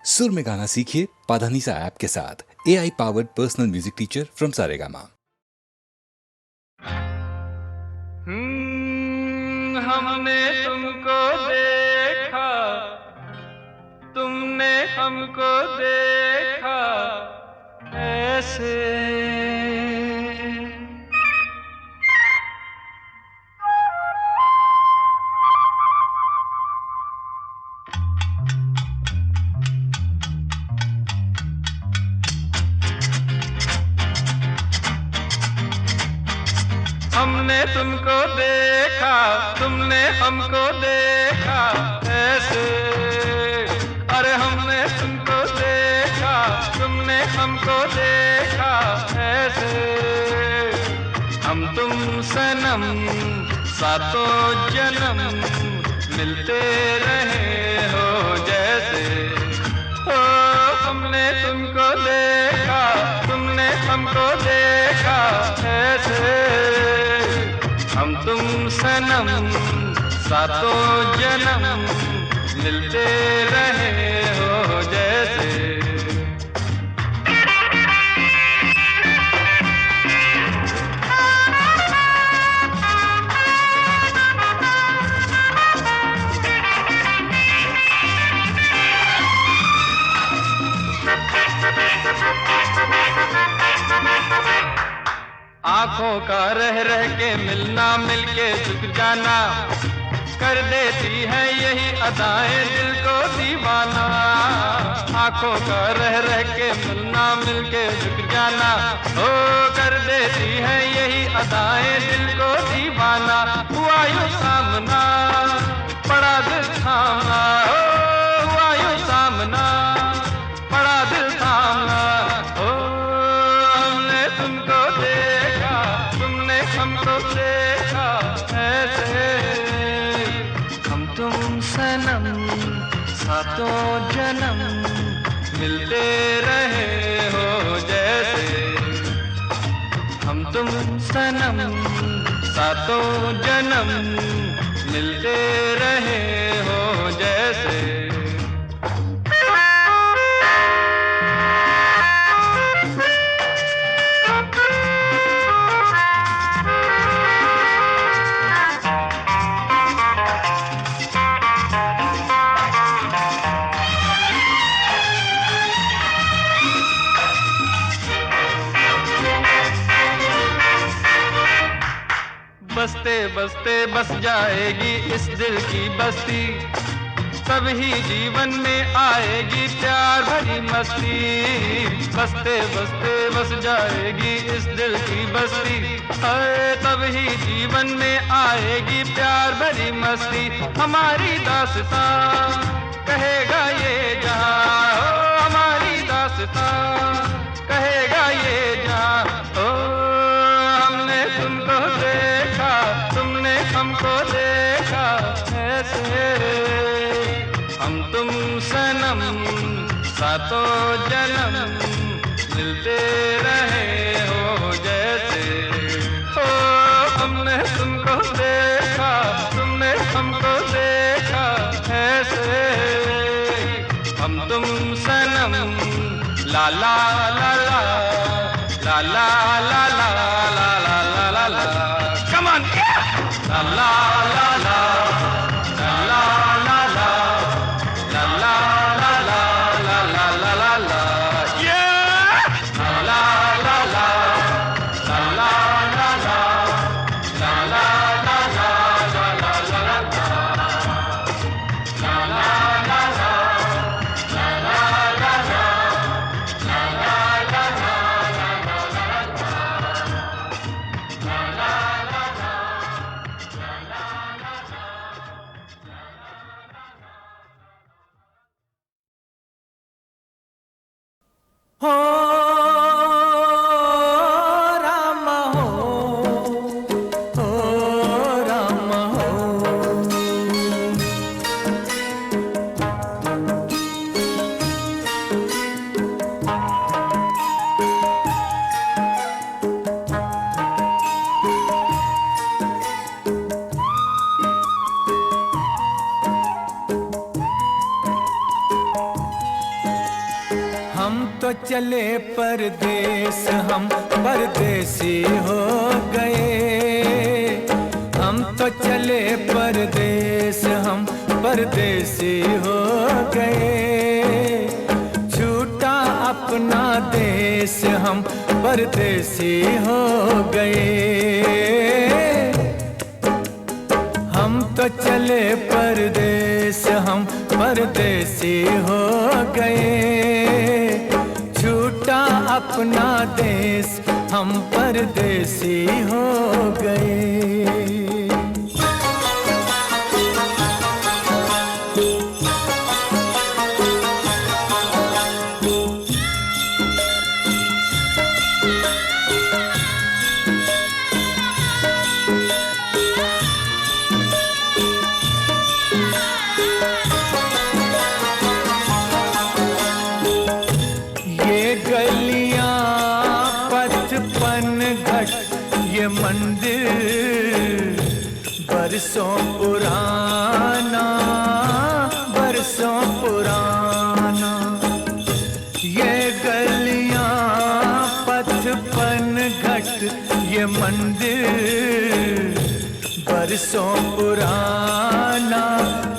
सुर में गाना सीखिए पाधानीसा ऐप के साथ। AI powered personal music teacher from Saregama. हमने तुमको देखा, तुमने हमको देखा ऐसे। हमने तुमको देखा, तुमने हमको देखा ऐसे। अरे हमने तुमको देखा, तुमने हमको देखा ऐसे। हम तुम सनम सातों जन्म मिलते रहे हो जैसे। ओ हमने तुमको देखा, तुमने हमको देखा ऐसे। हम तुम सनम सातों जन्म मिलते रहे हो जैसे। आंखों का रह रह के मिलना, मिलके झुक जाना, कर देती है यही अदाएं दिल को दीवाना। आंखों का रह रह के मिलना, मिलके झुक जाना, ओ कर देती है यही अदाएं दिल को दीवाना। हुआ यूं सामना, पड़ा दिल थामना, ओ हुआ यूं सामना, पड़ा दिल थामना। ओ हमने तुमको देखा, तुमने हमको देखा ऐसे। हम तुम सनम सातों जन्म मिलते रहे हो जैसे। हम तुम सनम सातों जन्म मिलते रहे हो जैसे। बसते बसते बस जाएगी इस दिल की बस्ती, तभी जीवन में आएगी प्यार भरी मस्ती। बसते बसते बस जाएगी इस दिल की बस्ती, तभी जीवन में आएगी प्यार भरी मस्ती। हमारी दास्तां कहेगा ये जहां, ओ हमारी दास्तां कहेगा ये जहां। ओ हमने तुमको देखा, तुमने हमको देखा ऐसे। हम तुम सनम सातों जन्म मिलते रहे हो जैसे। ओ हमने तुमको देखा, तुमने हमको देखा ऐसे। हम तुम सनम ला ला ला ला ला ला ला ला ला ला ला ला। Come on, La La La La La La La La La La La La La La La. Yeah! ला ला ला ला ला ला ला ला ला ला ला ला ला ला ला ला। ला ला ला ला ला ला ला ला ला ला ला हो राम हो राम हो। तो चले परदेस, हम परदेसी हो गए। हम तो चले परदेस, हम परदेसी हो गए। छूटा अपना देश, हम परदेसी हो गए। हम तो चले परदेस, हम परदेसी हो गए। छूटा अपना देश, हम परदेसी हो गए। ये मंदिर बरसों पुराना, बरसों पुराना। ये गलियां पथपन घट, ये मंदिर बरसों पुराना।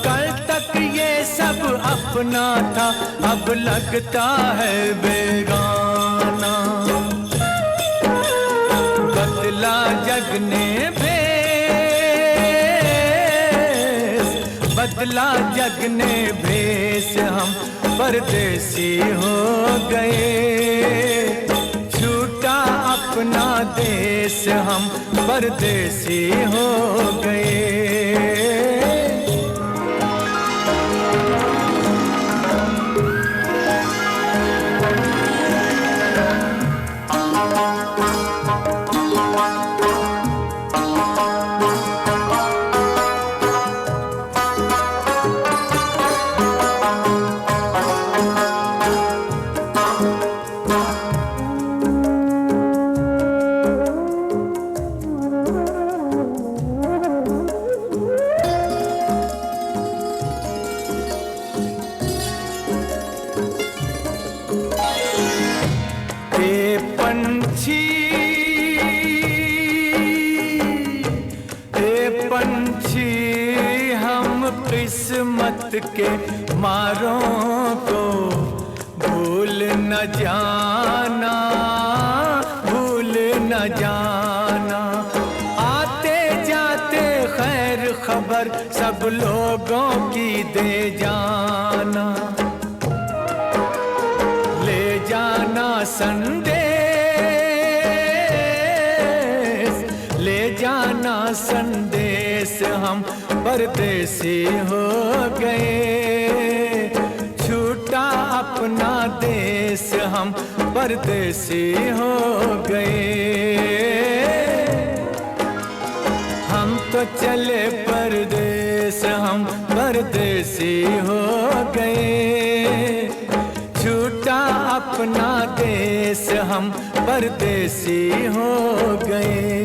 कल तक ये सब अपना था, अब लगता है बेगाना। बदला जग ने भेस, बदला जग ने भेस, हम परदेसी हो गए। छूटा अपना देश, हम परदेसी हो गए। किस्मत के मारों को भूल न जाना, भूल न जाना। आते जाते खैर खबर सब लोगों की दे जाना। ले जाना संदेश, ले जाना संदेश, हम परदेसी हो गए। छूटा अपना देश, हम परदेसी हो गए। हम तो चले परदेस, हम परदेसी हो गए। छूटा अपना देश, हम परदेसी हो गए।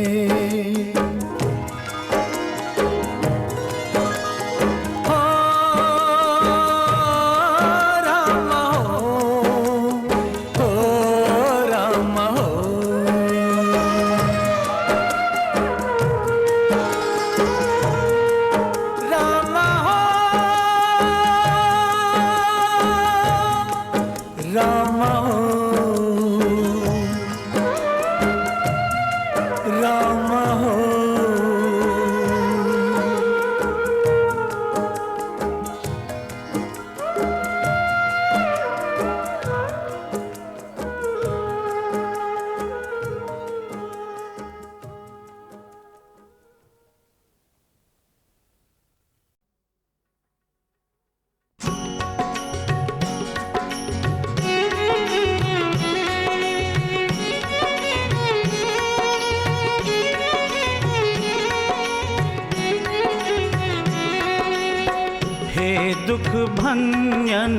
दुख भंजन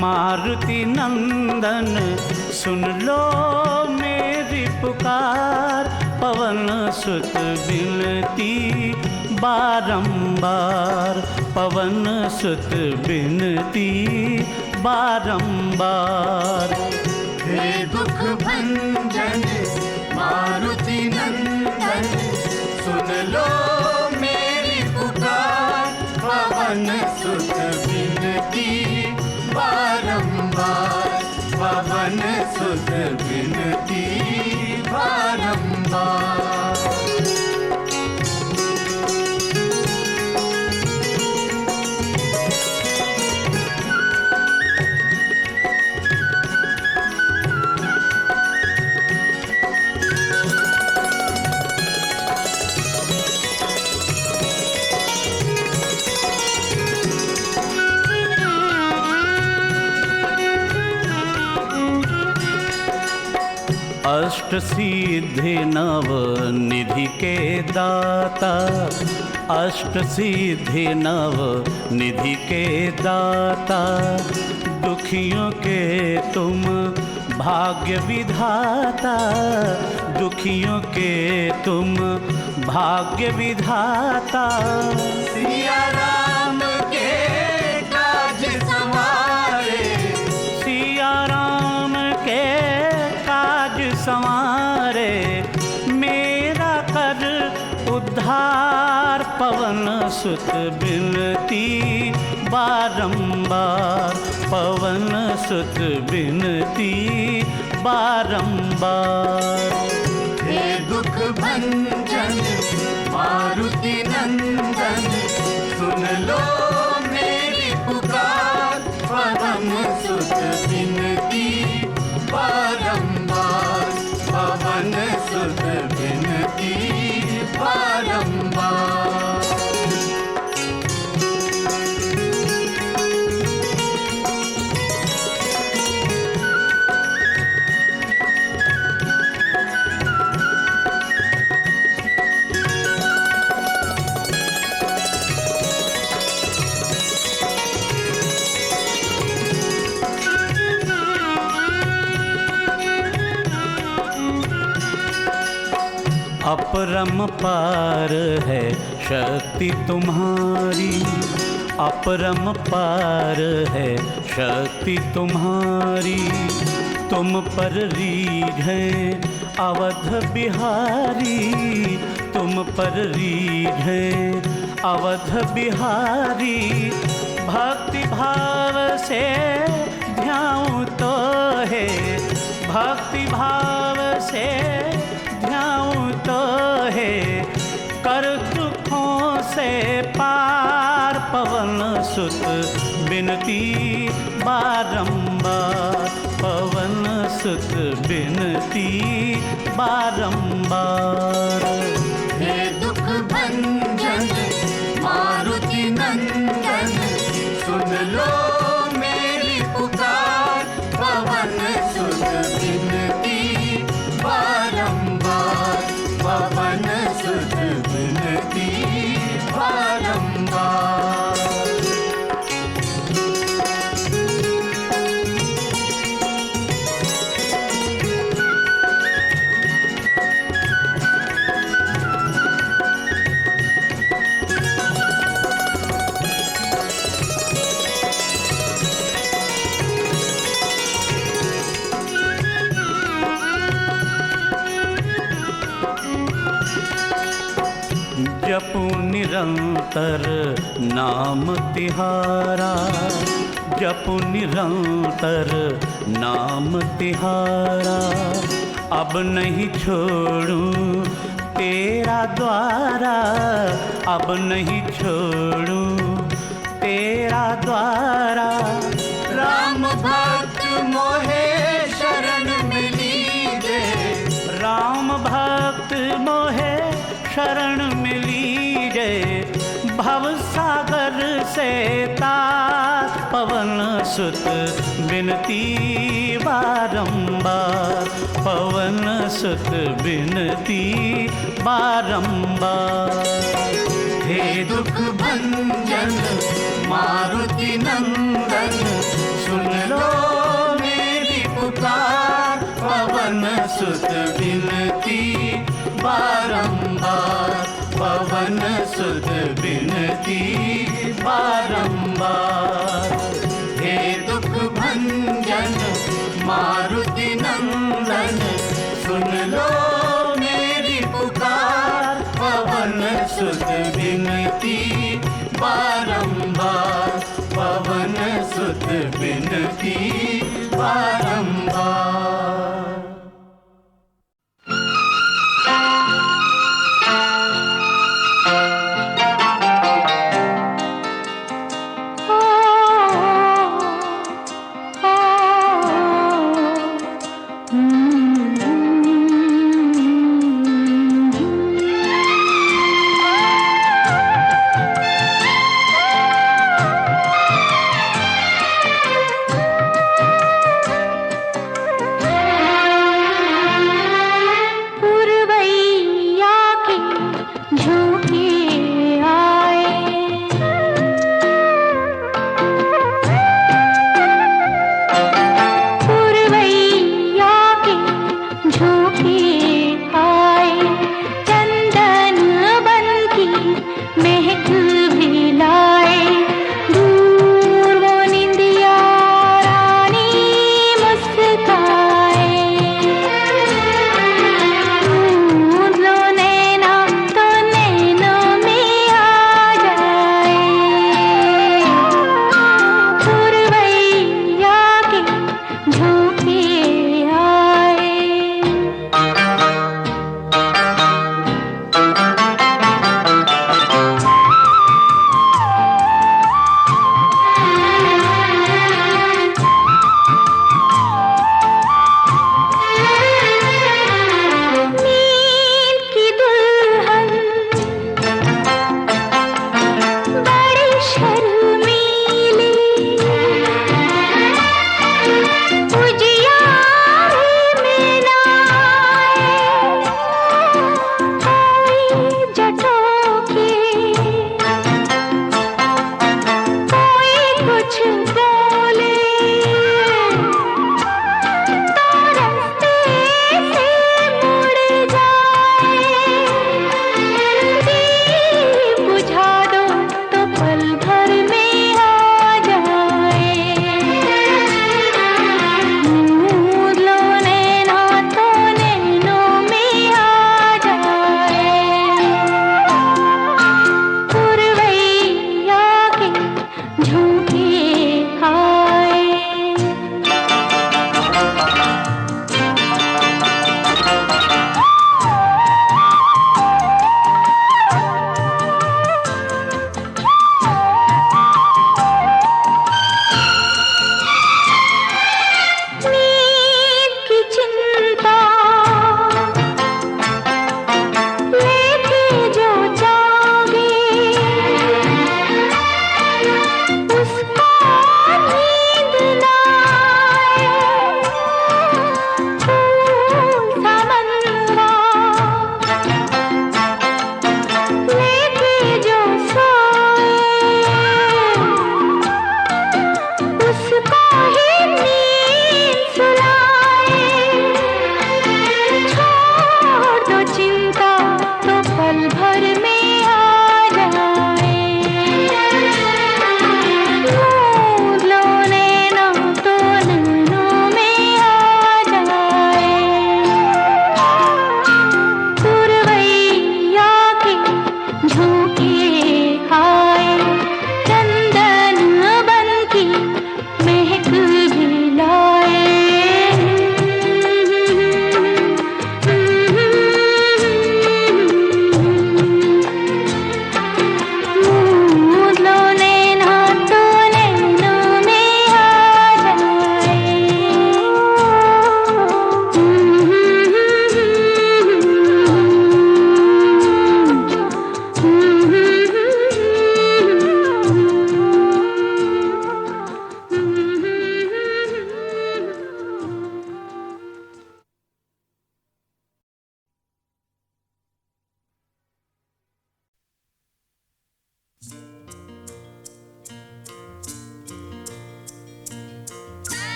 मारुति नंदन, सुन लो मेरी पुकार। पवन सुत बिनती बारंबार, पवन सुत बिनती बारंबार। हे दुख भंजन मारुति नंदन, सुन लो मेरी पुकार, पवन सुत विनती बारंबार, पवन सुत विनती बारंबार। अष्ट सिद्धि नव निधि के दाता, अष्ट सिद्धि नव निधि के दाता, दुखियों के तुम भाग्य विधाता, दुखियों के तुम भाग्य विधाता। सिया राम के काज संवारे, सिया राम के काज संवारे, मेरा कर उद्धार, पवन सुत बिनती बारंबार, पवन सुत बिनती बारंबार। हे दुख भंजन मारुति नंदन, सुन लो मेरी पुकार, पवन सुत विनती बारंबार, पवन सुत विनती बारंबार। अपरम पार है शक्ति तुम्हारी, अपरम पार है शक्ति तुम्हारी, तुम पर रीझ है अवध बिहारी, तुम पर रीझ है अवध बिहारी। भक्ति भाव से ध्याऊं तो है, भक्ति भाव से ध्याऊं तो है, कर दुखों से पार, पवन सुत बिनती बारंबार, पवन सुत बिनती बारंबार। हे दुख भंजन मारुति नंदन, सुन लो मेरी पुकार, पवन सुत विनती बारंबार, पवन सुत विनती बारंबार। जपू निरंतर नाम तिहारा, जपू निरंतर नाम तिहारा, अब नहीं छोड़ूं तेरा द्वारा, अब नहीं छोड़ूं तेरा द्वारा। राम भक्त मोहे शरण मिली दे, राम भक्त मोहे शरण मिली जय, भव सागर से तार, पवन सुत बिनती बारंबार, पवन सुत बिनती बारंबार। हे दुख भंजन मारुति नंदन, सुन लो मेरी पुकार, पवन सुत विनती बारंबार, पवन सुत विनती बारंबार। हे दुख भंजन मारुति नंदन सुन लो मेरी पुकार। पवन सुत विनती बारंबार, पवन सुत विनती बारंबार।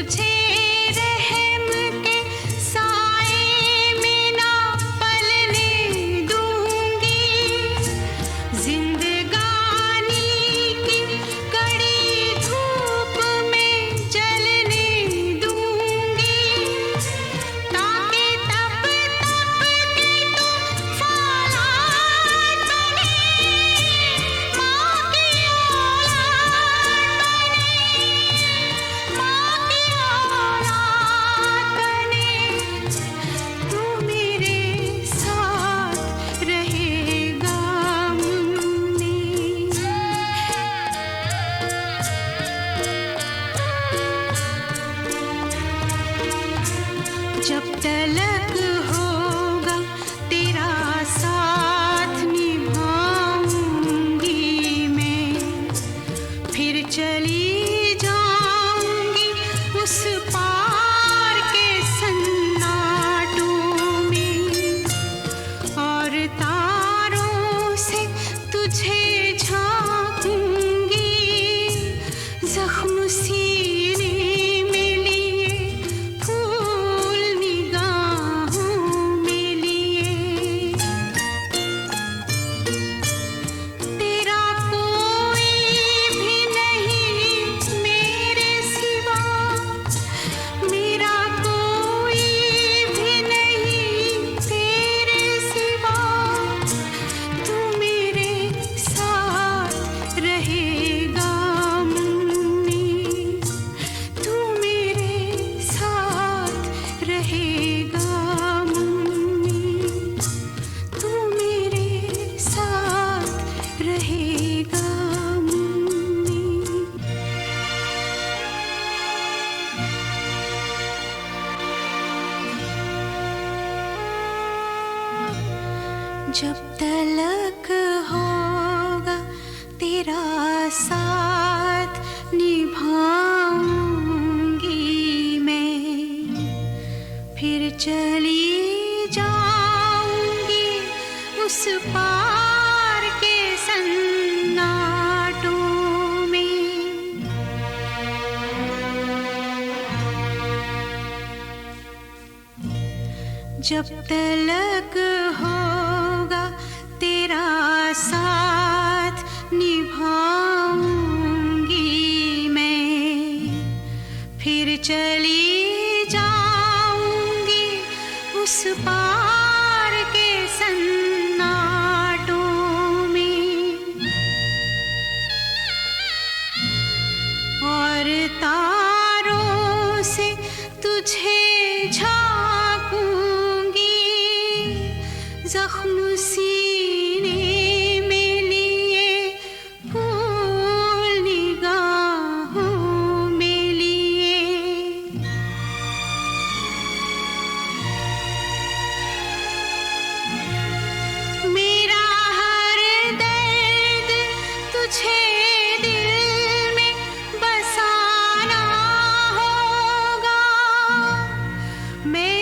तुझे रहम के साए में ना पलने दूंगी, जिंदगानी की कड़ी धूप में जलने दूंगी, ताकि तप तप के तू फौलाद बने, माँ की औलाद बने, माँ की औलाद बने। तू मेरे साथ रहेगा मुन्नी। जब तलक होगा तेरा साथ निभाऊंगी मैं, फिर चली जाऊंगी उस पार के सन्नाटों में, और तारों से तुझे झांकूंगी, जख्म सीने में लिए, फूल निगाहों में लिए। तेरा कोई भी नहीं मेरे सिवा, मेरा कोई भी नहीं तेरे सिवा, तू मेरे साथ रहेगा मुन्नी, तू मेरे साथ रहेगा मुन्नी, तू मेरे साथ रहेगा मुन्नी। जब तलक होगा तेरा साथ निभाऊंगी मैं, फिर चली जाऊंगी उस पार के सन्नाटों में। जब तलक होगा तेरा साथ निभाऊंगी मैं, फिर चली जाऊंगी उस पार के सन्नाटों में, और तारों से तुझे झांकूंगी, जख्म सीने में लिए, फूल निगाहों में लिए। मेरा हर दर्द तुझे दिल में बसाना होगा, मैं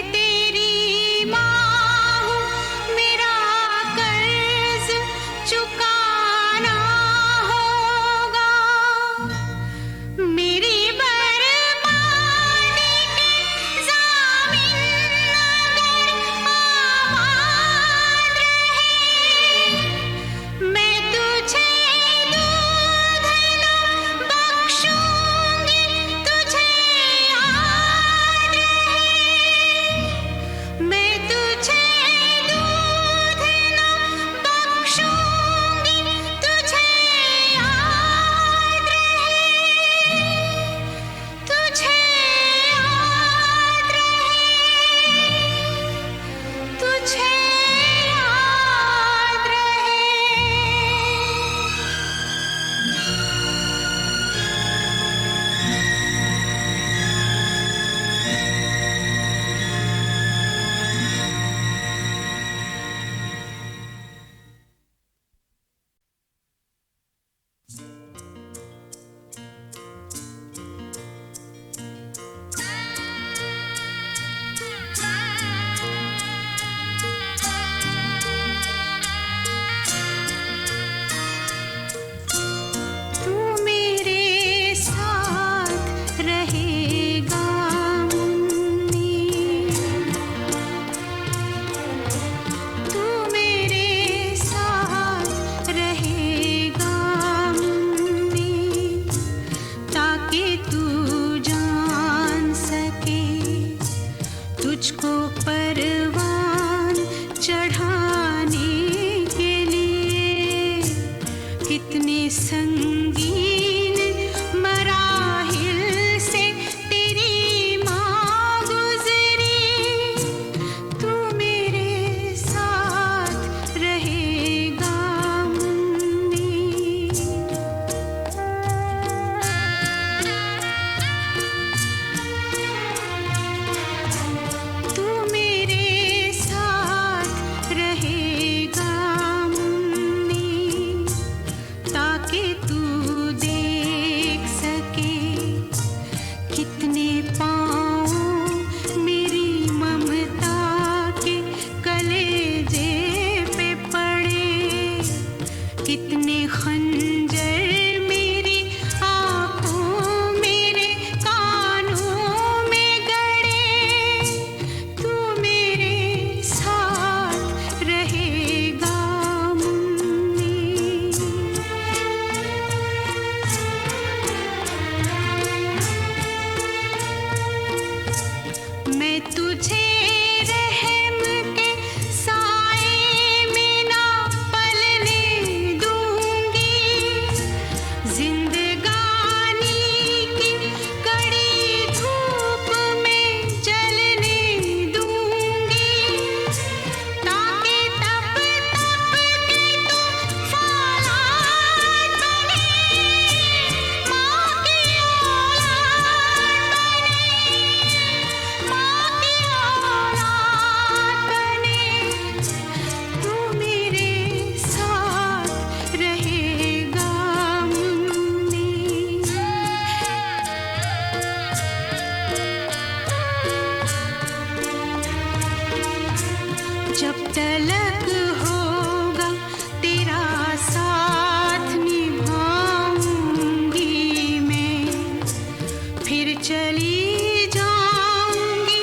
चली जाऊंगी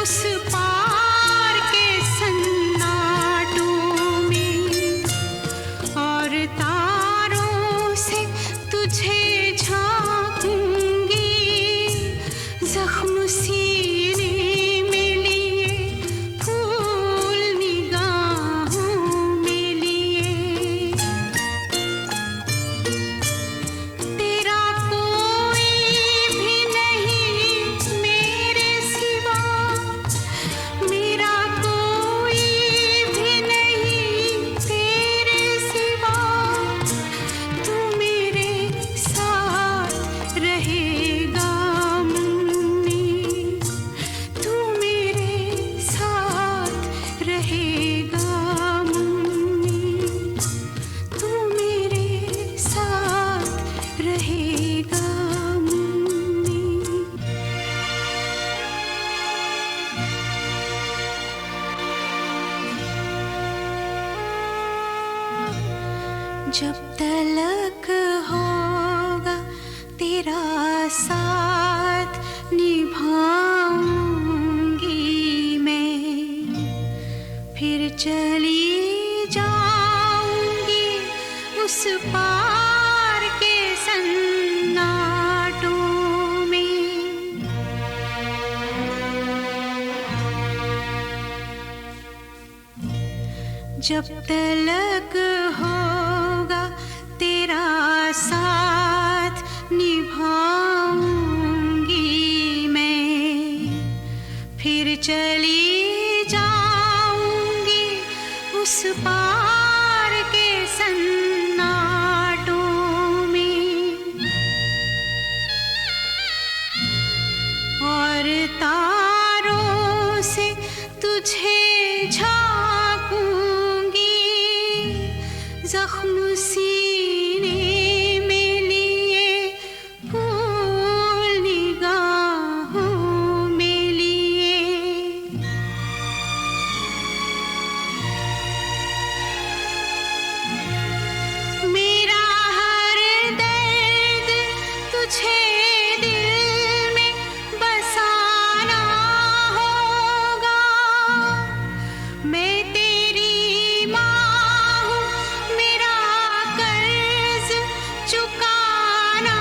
उस पार के सन्नाटों में, और तारों से तुझे झांकूंगी, जख्म सीने में लिए, फूल निगाहों में लिए। तेरा कोई भी नहीं मेरे सिवा, मेरा कोई भी नहीं तेरे सिवा, तू मेरे साथ रहेगा मुन्नी, तू मेरे साथ रहेगा मुन्नी, तू मेरे साथ रहेगा मुन्नी। जब तलक होगा तेरा साथ निभाऊंगी मैं, फिर चली जाऊंगी उस पार के सन्नाटों में। जब तलक होगा तेरा साथ निभाऊंगी मैं, फिर चली जाऊंगी उस पार के सन्नाटों में, और तारों से तुझे झांकूंगी, जख्म सीने में लिए, फूल निगाहों में लिए। मेरा हर दर्द तुझे दिल में बसाना होगा, मैं तेरी माँ हूँ, मेरा कर्ज चुकाना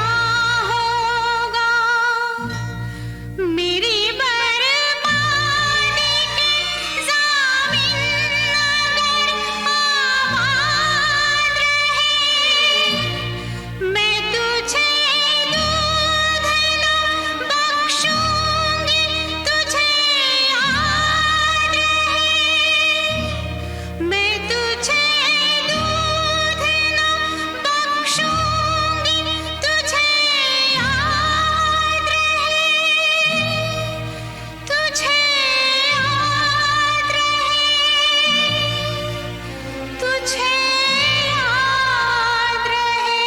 होगा, मेरी बर्बादी के ज़ामिन अगर आबाद रहे, मैं तुझे दूध न बख्शूंगी, तुझे याद रहे, मैं तुझे दूध न बख्शूंगी, तुझे याद रहे, तुझे याद रहे, तुझे याद रहे।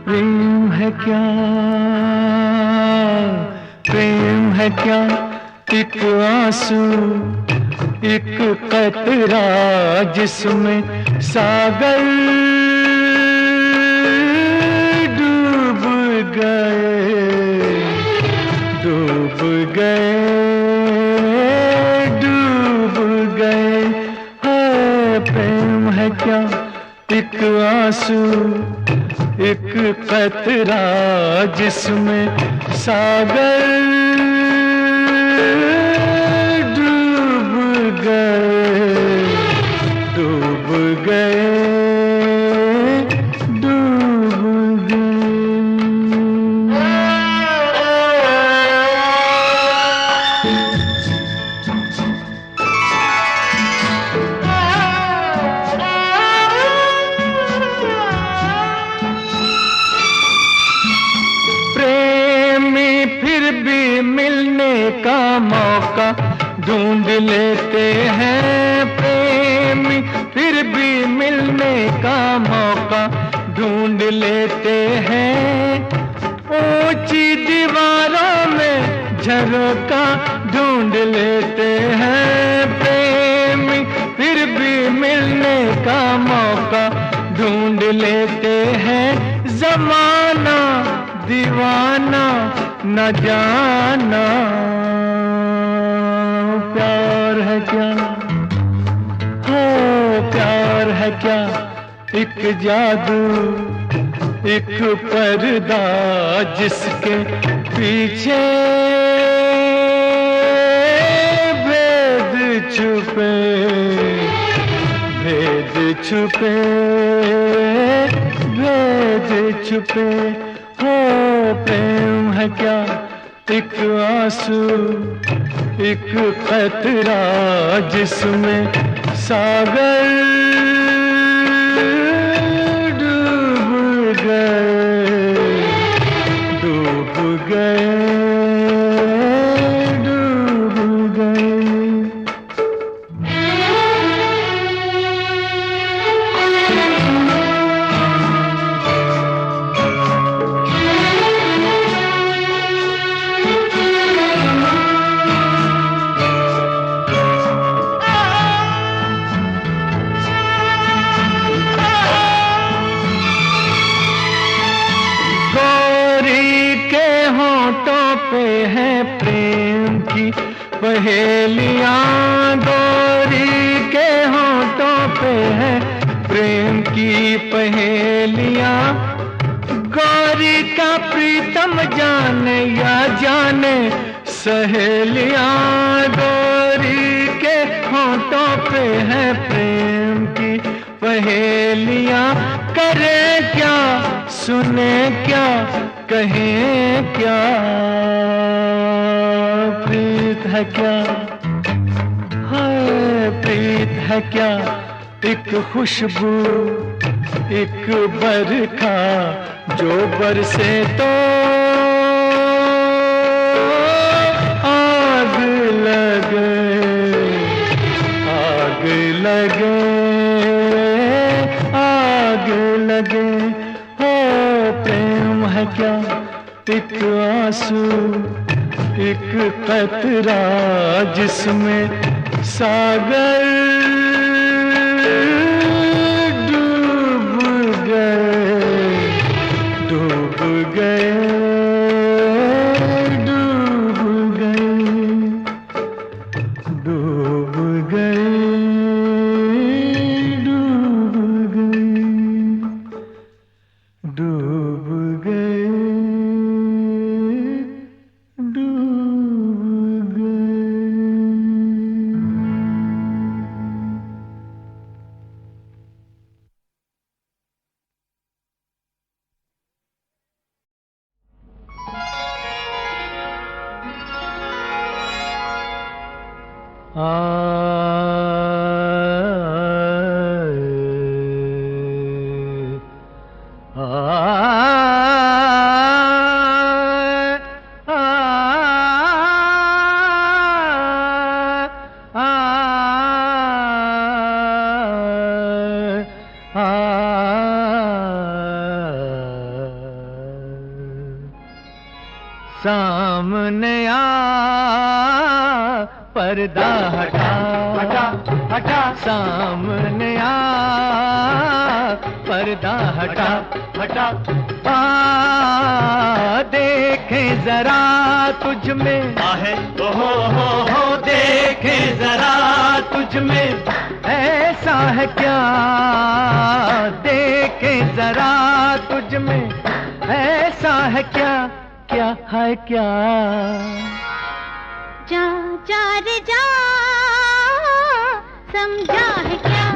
प्रेम है क्या, प्रेम है क्या, एक आंसू, एक कतरा जिसमें सागर डूब गए, डूब गए, डूब गए। हाँ, प्रेम है क्या, एक आंसू, एक कतरा जिसमें सागर डूब गए, डूब गए, डूब गए। फिर भी मिलने का मौका ढूंढ लेते हैं प्रेमी, फिर भी मिलने का मौका ढूंढ लेते हैं। ऊंची दीवारों में झरोका ढूंढ लेते हैं प्रेमी, फिर भी मिलने का मौका ढूंढ लेते हैं। जमाना दीवाना न जाना प्यार है क्या, हो प्यार है क्या, एक जादू एक पर्दा जिसके पीछे भेद छुपे, भेद छुपे, भेद छुपे। हो प्रेम है क्या, एक आंसू एक कतरा जिसमें सागर डूब गए, डूब गए, डूब गए। पे है प्रेम की पहेलियां, गोरी के होठों पे है प्रेम की पहेलियां। गोरी का प्रीतम जाने या जाने सहेलियां, गोरी के होठों पे है प्रेम की पहेलियां। करे क्या सुने क्या कहें क्या, प्रीत है क्या, हाय प्रीत है क्या, एक खुशबू एक बरखा जो बरसे तो आग लगे, आग लगे, आग लगे। हो प्रेम है क्या, एक आंसू एक कतरा जिसमें सागर डूब गए, डूब गए, डूब गए, डूब गए, डूब गए, डूब गए, डूब गए। सामने आ पर्दा हटा, हटा, हटा, सामने आ पर्दा हटा, हटा। देखे जरा तुझ में आहे, हो देखे जरा तुझ में ऐसा है क्या, देखे जरा तुझ में ऐसा है क्या, क्या है क्या। जा जा रे जा, समझा है क्या,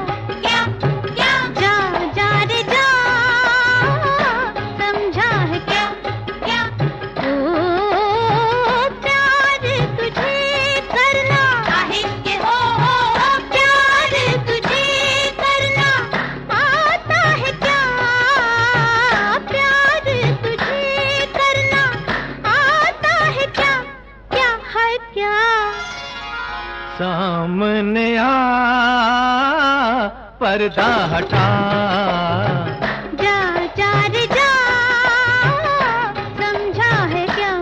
क्या, क्या। जा जा रे जा, समझा है क्या, क्या। ओ प्यार तुझे करना आहे के हो, प्यार तुझे करना आता है क्या, प्यार तुझे करना आता है क्या। सामने आ पर्दा हटा, जा जा रे जा, समझा है क्या?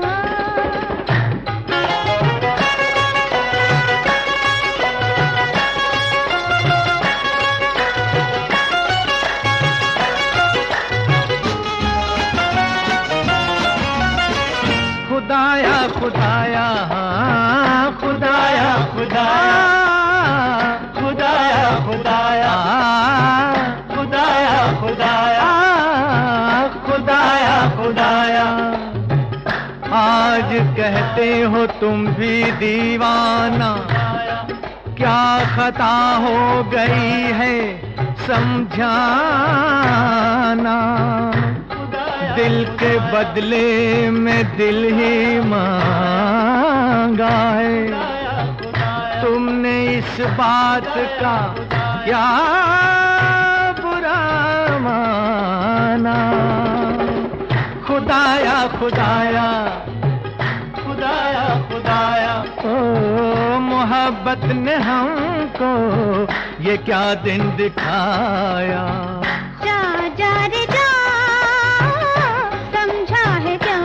खुदाया खुदाया हाँ, खुदाया खुदाया खुदाया खुदाया खुदाया खुदाया खुदाया खुदाया। आज कहते हो तुम भी दीवाना, क्या खता हो गई है समझाना। दिल के बदले में दिल ही मांगा है, तुमने इस बात का क्या बुरा माना। खुदाया खुदाया खुदाया खुदाया, ओ मोहब्बत ने हमको ये क्या दिन दिखाया। जा जा रे जा, समझा है क्या?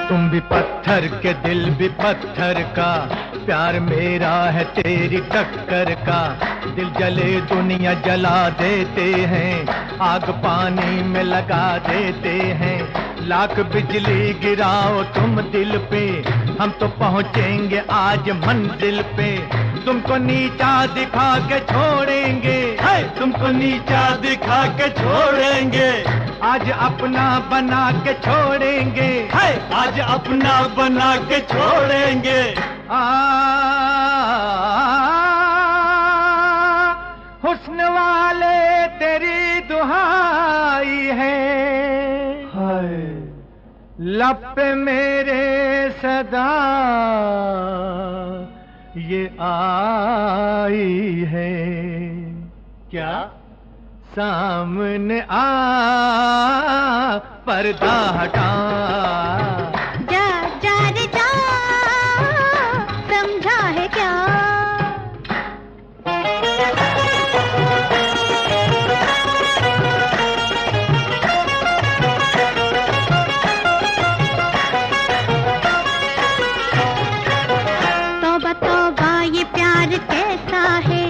तुम भी पत्थर के दिल भी पत्थर का, प्यार मेरा है तेरी टक्कर का। दिल जले दुनिया जला देते हैं, आग पानी में लगा देते हैं। लाख बिजली गिराओ तुम दिल पे, हम तो पहुंचेंगे आज मंजिल पे। तुमको नीचा दिखा के छोड़ेंगे, तुमको नीचा दिखा के छोड़ेंगे। आज अपना बना के छोड़ेंगे, आज अपना बना के छोड़ेंगे। हुस्न वाले तेरी दुहाई है, लब पे मेरे सदा ये आई है। क्या सामने आ पर्दा हटा, जा जा रे जा, समझा है क्या? तौबा तौबा ये प्यार कैसा है,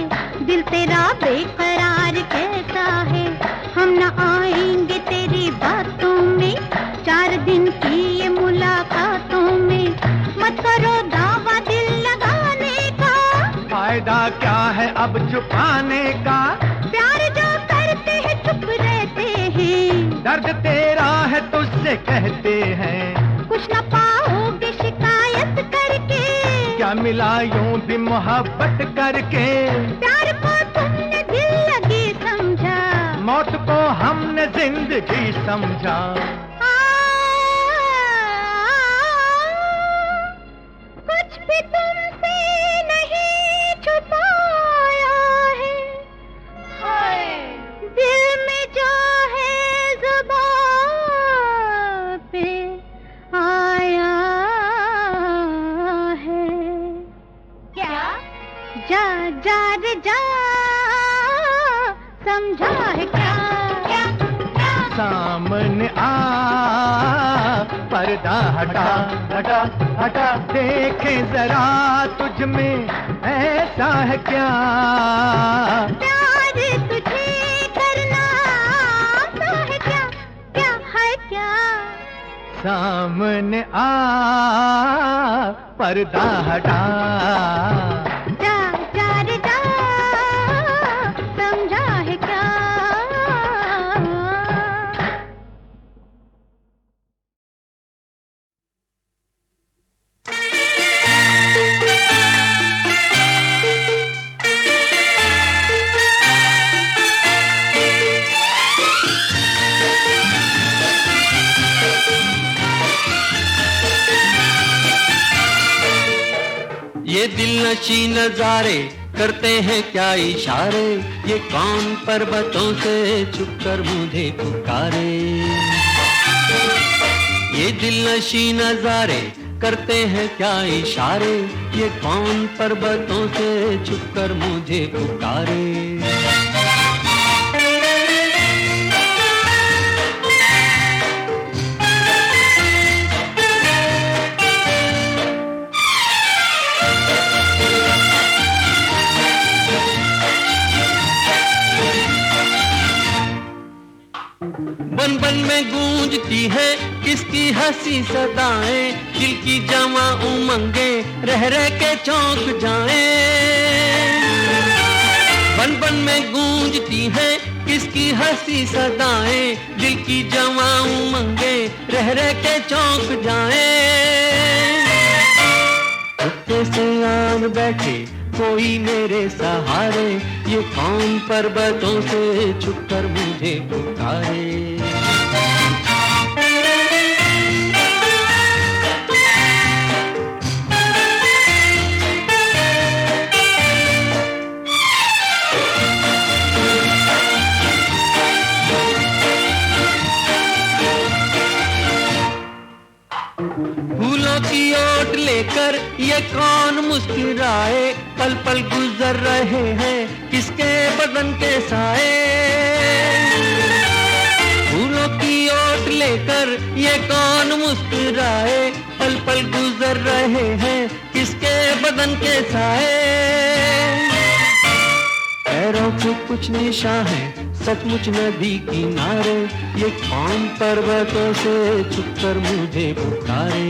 दिल तेरा बेकरार कैसा है। हम न आएंगे तेरी बातों में, 4 दिन की ये मुलाकातों में। मत करो दावा दिल लगाने का, फायदा क्या है अब छुपाने का। प्यार जो करते हैं चुप रहते हैं, दर्द तेरा है तुझसे कहते हैं। कुछ न पाओगे शिकायत करके, क्या मिला यूं भी मोहब्बत करके। प्यार को तुमने दिल लगी समझा, मौत को हमने जिंदगी समझा। कुछ भी तुमसे नहीं छुपाया है, दिल में जो है ज़ुबान पे आया है। क्या? जा जा रे जा, समझा है क्या? क्या क्या? सामने आ पर्दा हटा हटा हटा, देखे जरा तुझ में ऐसा है क्या। प्यार तुझे करना तो है क्या? क्या है क्या? सामने आ पर्दा हटा, जा जा रे जा, समझा है क्या? ये दिल नशी नजारे करते हैं क्या इशारे, ये कौन पर्वतों से छुपकर मुझे पुकारे। ये दिल नशी नजारे करते हैं क्या इशारे, ये कौन पर्वतों से छुपकर मुझे पुकारे। बन बन में गूंजती है किसकी हंसी सदाएं, दिल की जवां उमंगे रह रह के चौंक जाएं। बन बन में गूंजती है किसकी हंसी सदाएं, दिल की जवां उमंगे रह रह के चौंक जाएं। चुपके से आन बैठे कोई मेरे सहारे, ये कौन पर्वतों से छुपकर मुझे पुकारे। फूलों की ओट लेकर ये कौन मुस्कुराए, पल पल गुजर रहे हैं किसके बदन के साए। फूलों की ओट लेकर ये कौन मुस्कुराए, पल पल गुजर रहे हैं किसके बदन के साए। पैरों पे कुछ निशान है सचमुच नदी किनारे, ये कौन पर्वतों से छुपकर मुझे पुकारे।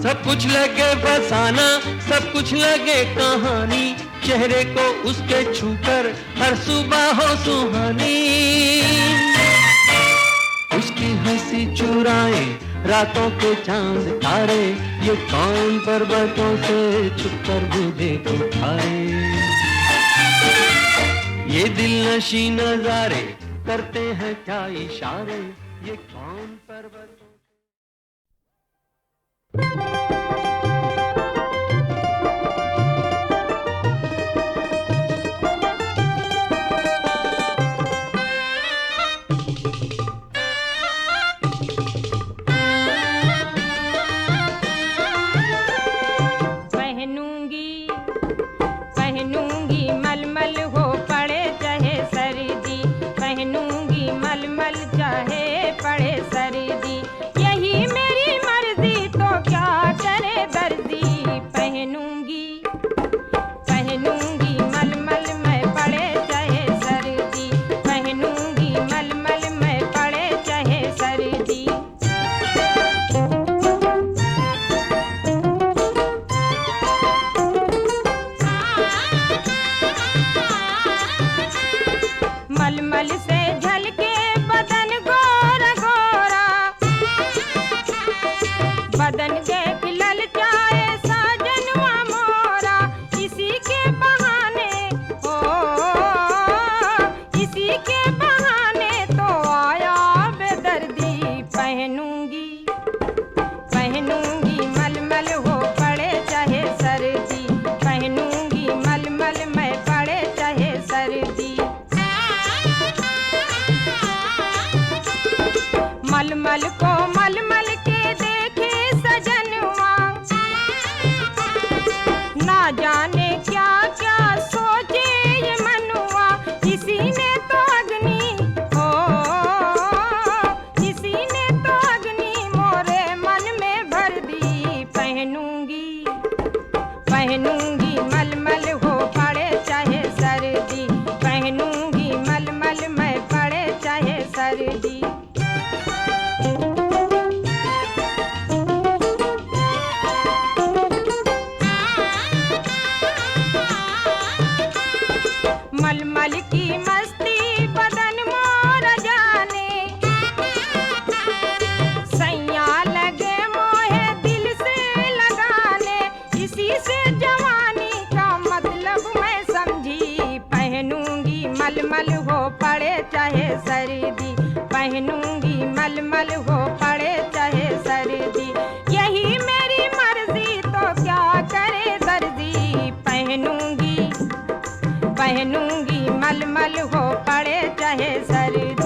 सब कुछ लगे फसाना, सब कुछ लगे कहानी, चेहरे को उसके छूकर हर सुबह हो सुहानी। उसकी हंसी चुराए रातों के चांद तारे, ये कौन पर्वतों से छुपकर मुझे पुकारे। ये दिल नशी नजारे करते हैं क्या इशारे, ये कौन पर्वतों। पहनूंगी मलमल हो पड़े चाहे सर्दी, पहनूंगी मलमल चाहे पड़े सर्दी, यही मेरी मर्जी तो क्या करे दर्दी। पहनूंगी मलमल मैं पड़े चाहे सर्दी, पहनूंगी मलमल मैं पड़े चाहे सर्दी। मलमल से झलके बदन गोरा गोरा, बदन के खिलल जाए साजनवा मोरा, इसी के बहाने ओ इसी के बहाने तो आया बेदर्दी। पहनूंगी मलमल हो पड़े चाहे सर्दी, पहनूंगी मलमल मैं पड़े चाहे सर्दी। मलमल को मलमल के देखे सजनवा, ना जाने क्या क्या सोचे ये मनुआ, इसी ने तो अग्नि इसी ने तो अग्नि मोरे मन में भर दी। पहनूंगी मलमल हो पड़े चाहे सर्दी, पहनूंगी मलमल मैं पड़े चाहे सर्दी। मलमल की मस्ती बदन मोर जाने, सैया लगे मोहे मलमल हो पड़े चाहे सर्दी, पहनूंगी मलमल हो पड़े चाहे सर्दी। यही मेरी मर्जी तो क्या करे दर्जी, पहनूंगी मलमल हो पड़े चाहे सर्दी।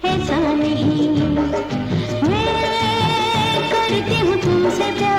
ऐसा नहीं, मैं करती हूँ तुमसे प्यार।